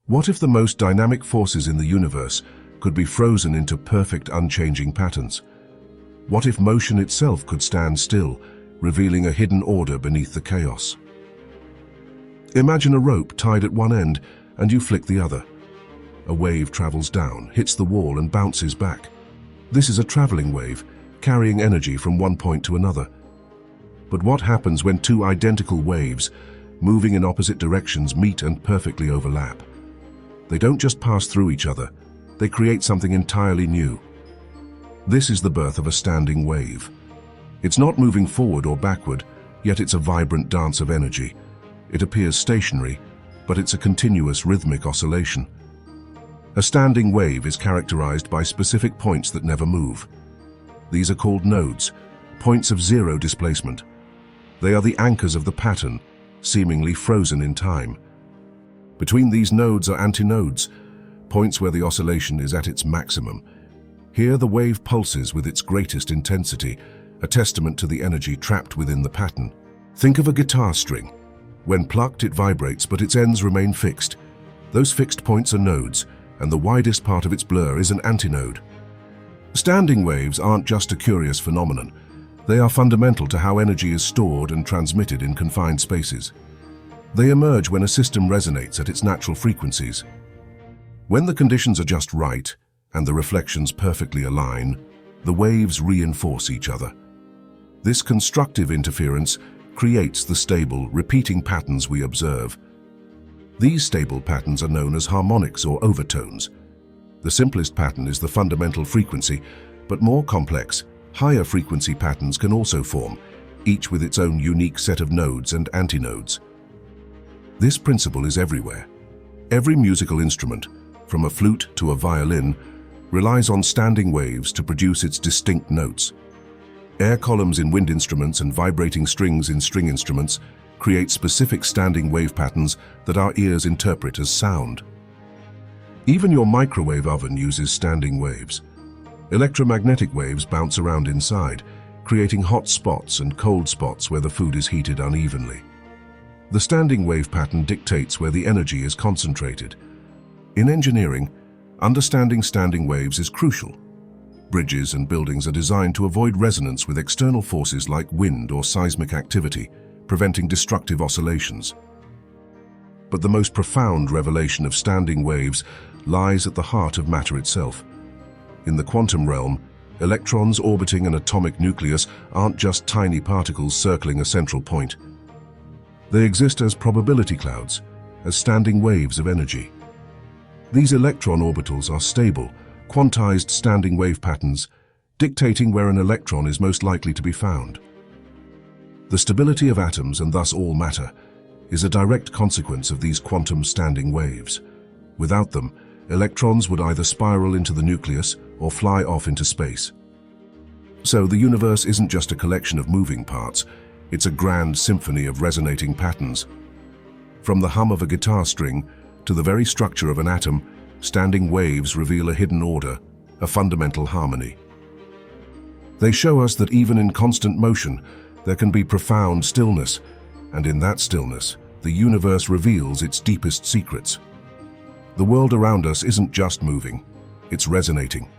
What if the most dynamic forces in the universe could be frozen into perfect, unchanging patterns? What if motion itself could stand still, revealing a hidden order beneath the chaos? Imagine a rope tied at one end and you flick the other. A wave travels down, hits the wall and bounces back. This is a traveling wave, carrying energy from one point to another. But what happens when two identical waves, moving in opposite directions, meet and perfectly overlap? They don't just pass through each other, they create something entirely new. This is the birth of a standing wave. It's not moving forward or backward, yet it's a vibrant dance of energy. It appears stationary, but it's a continuous rhythmic oscillation. A standing wave is characterized by specific points that never move. These are called nodes, points of zero displacement. They are the anchors of the pattern, seemingly frozen in time. Between these nodes are antinodes, points where the oscillation is at its maximum. Here the wave pulses with its greatest intensity, a testament to the energy trapped within the pattern. Think of a guitar string. When plucked, it vibrates, but its ends remain fixed. Those fixed points are nodes, and the widest part of its blur is an antinode. Standing waves aren't just a curious phenomenon. They are fundamental to how energy is stored and transmitted in confined spaces. They emerge when a system resonates at its natural frequencies. When the conditions are just right, and the reflections perfectly align, the waves reinforce each other. This constructive interference creates the stable, repeating patterns we observe. These stable patterns are known as harmonics or overtones. The simplest pattern is the fundamental frequency, but more complex, higher frequency patterns can also form, each with its own unique set of nodes and antinodes. This principle is everywhere. Every musical instrument, from a flute to a violin, relies on standing waves to produce its distinct notes. Air columns in wind instruments and vibrating strings in string instruments create specific standing wave patterns that our ears interpret as sound. Even your microwave oven uses standing waves. Electromagnetic waves bounce around inside, creating hot spots and cold spots where the food is heated unevenly. The standing wave pattern dictates where the energy is concentrated. In engineering, understanding standing waves is crucial. Bridges and buildings are designed to avoid resonance with external forces like wind or seismic activity, preventing destructive oscillations. But the most profound revelation of standing waves lies at the heart of matter itself. In the quantum realm, electrons orbiting an atomic nucleus aren't just tiny particles circling a central point. They exist as probability clouds, as standing waves of energy. These electron orbitals are stable, quantized standing wave patterns, dictating where an electron is most likely to be found. The stability of atoms, and thus all matter, is a direct consequence of these quantum standing waves. Without them, electrons would either spiral into the nucleus or fly off into space. So the universe isn't just a collection of moving parts, it's a grand symphony of resonating patterns. From the hum of a guitar string to the very structure of an atom, standing waves reveal a hidden order, a fundamental harmony. They show us that even in constant motion, there can be profound stillness, and in that stillness, the universe reveals its deepest secrets. The world around us isn't just moving, it's resonating.